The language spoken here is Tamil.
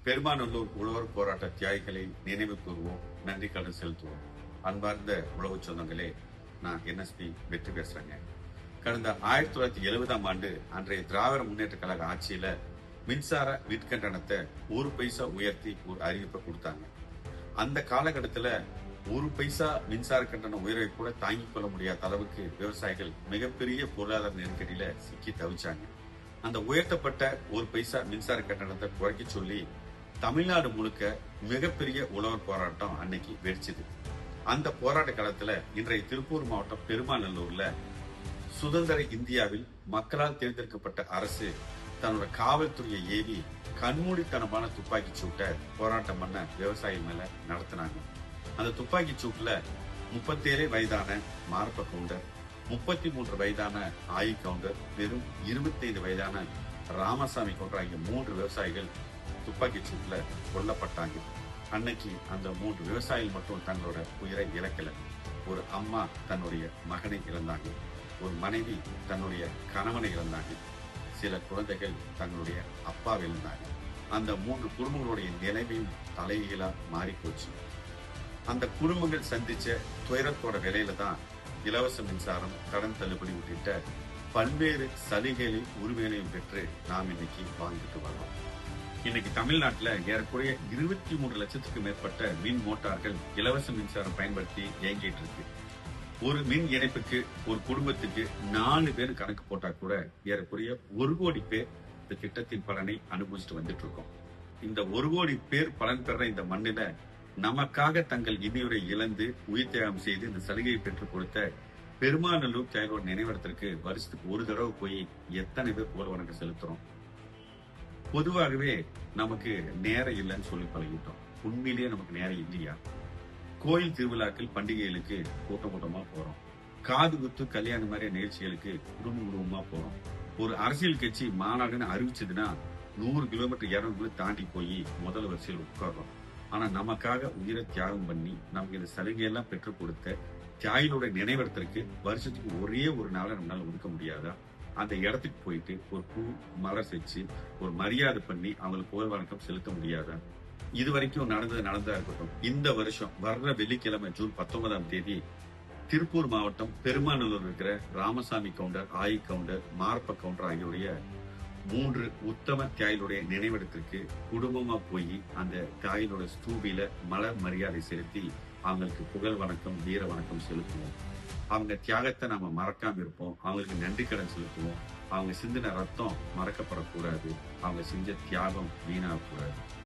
பெருமாநல்லூர் உழவர் போராட்ட தியாகிகளை நினைவு கூறுவோம், நன்றி கடன் செலுத்துவோம். அன்பார்ந்த உழவு சொந்தங்களே, நான் NSP வெற்றி பேசுறேங்க. கடந்த 1970ஆம் ஆண்டு அன்றைய திராவிட முன்னேற்ற கழக ஆட்சியில மின்சார விற்கட்டணத்தை 1 பைசா உயர்த்தி ஒரு அறிவிப்பை கொடுத்தாங்க. அந்த காலகட்டத்துல 1 பைசா மின்சார கட்டண உயர்வை கூட தாங்கிக் கொள்ள முடியாத அளவுக்கு விவசாயிகள் மிகப்பெரிய பொருளாதார நெருக்கடியில சிக்கி தவிச்சாங்க. அந்த உயர்த்தப்பட்ட 1 பைசா மின்சார கட்டணத்தை குறைக்க சொல்லி தமிழ்நாடு முழுக்க மிகப்பெரிய உழவர் போராட்டம் அன்னைக்கு வெடிச்சது. அந்த போராட்ட காலத்துல இன்றைய திருப்பூர் மாவட்டம் பெருமாநல்லூர்ல சுதந்திர இந்தியாவில் மக்களால் தேர்ந்தெடுக்கப்பட்ட அரசு தன்னோட காவல்துறையை ஏவி கண்மூடித்தனமான துப்பாக்கி சூட்டை போராட்டம் பண்ண விவசாயிகள் மேல நடத்தினாங்க. அந்த துப்பாக்கி சூட்டுல 37 வயதான மாரப்ப கவுண்டர், 33 வயதான ஆயி கவுண்டர், வெறும் 25 வயதான ராமசாமி கவுண்டர் ஆகிய 3 விவசாயிகள் துப்பாக்கி சூட்டுல கொல்லப்பட்டாங்க. அன்னைக்கு அந்த 3 விவசாயிகள் மட்டும் தங்களோட உயிரை இழக்கல. ஒரு அம்மா தன்னுடைய மகனை இழந்தாங்க, ஒரு மனைவி தன்னுடைய கணவனை இழந்தாங்க, சில குழந்தைகள் தங்களுடைய அப்பாவை இழந்தாங்க. அந்த 3 குடும்பங்களுடைய நிலைமையும் தலைகீழா மாறி போச்சு. அந்த குடும்பங்கள் சந்திச்ச துயரத்தோட விலையில தான் இலவச மின்சாரம், கடன் தள்ளுபடி உள்ளிட்ட பல்வேறு சலுகைகளையும் உரிமைகளையும் பெற்று நாம் இன்னைக்கு வாழ்ந்துட்டு வரோம். இன்னைக்கு தமிழ்நாட்டுல ஏறக்குறைய 23 லட்சத்துக்கு மேற்பட்ட மின் மோட்டார்கள் இலவச மின்சாரம் பயன்படுத்தி இயங்கிட்டு இருக்கு. ஒரு மின் இணைப்புக்கு ஒரு குடும்பத்துக்கு 4 பேர் கணக்கு போட்டா கூட ஏறக்குறைய 1 கோடி பேர் இந்த திட்டத்தின் பலனை அனுபவிச்சுட்டு வந்துட்டு இருக்கோம். இந்த 1 கோடி பேர் பலன் பெற இந்த மண்ணில நமக்காக தங்கள் இன்னுயிரை இழந்து உயிர் தியாகம் செய்து இந்த சலுகையை பெற்றுக் கொடுத்த பெருமாநல்லூர் தியாகிகளோட நினைவிடத்திற்கு வருஷத்துக்கு ஒரு தடவை போய் எத்தனை பேர் புகழ் வணக்கம் செலுத்துறோம்? பொதுவாகவே நமக்கு நேரம் இல்லைன்னு சொல்லி பழகிட்டோம். உண்மையிலேயே நமக்கு நேரம் இல்லையா? கோயில் திருவிழாக்கள், பண்டிகைகளுக்கு கூட்டமா போறோம். காது குத்து, கல்யாணம் மாதிரி நிகழ்ச்சிகளுக்கு குடும்பமா போறோம். ஒரு அரசியல் கட்சி மாநாடுன்னு அறிவிச்சதுன்னா 100 கிலோமீட்டர் 200 கிலோமீட்டர் தாண்டி போய் முதல் வரிசையில் உட்கார்றோம். ஆனா நமக்காக உயிரை தியாகம் பண்ணி நமக்கு இந்த சலுகையெல்லாம் பெற்றுக் கொடுத்த தியாகிகளோட நினைவிடத்திற்கு வருஷத்துக்கு ஒரே ஒரு நாளை நம்மளால ஒதுக்க முடியாதா? அந்த இடத்துக்கு போயிட்டு ஒரு பூ மலர் செஞ்சு ஒரு மரியாதை பண்ணி அவங்களுக்கு புகழ் வணக்கம் செலுத்த முடியாதா? இது வரைக்கும் நடந்ததா இருக்கட்டும். இந்த வருஷம் வர்ற வெள்ளிக்கிழமை ஜூன் 19ஆம் தேதி திருப்பூர் மாவட்டம் பெருமாநல்லூர் இருக்கிற ராமசாமி கவுண்டர், ஆயி கவுண்டர், மாரப்ப கவுண்டர் ஆகியோடைய 3 உத்தம தியாகிகளுடைய நினைவிடத்திற்கு குடும்பமா போய் அந்த தியாகிகளோட ஸ்தூபியில மலர் மரியாதை செலுத்தி அவங்களுக்கு புகழ் வணக்கம், வீர வணக்கம் செலுத்துவோம். அவங்க தியாகத்தை நாம மறக்காம இருப்போம். அவங்களுக்கு நன்றி கடன் செலுத்துவோம். அவங்க சிந்தின ரத்தம் மறக்கப்படக்கூடாது. அவங்க செஞ்ச தியாகம் வீணாகக்கூடாது.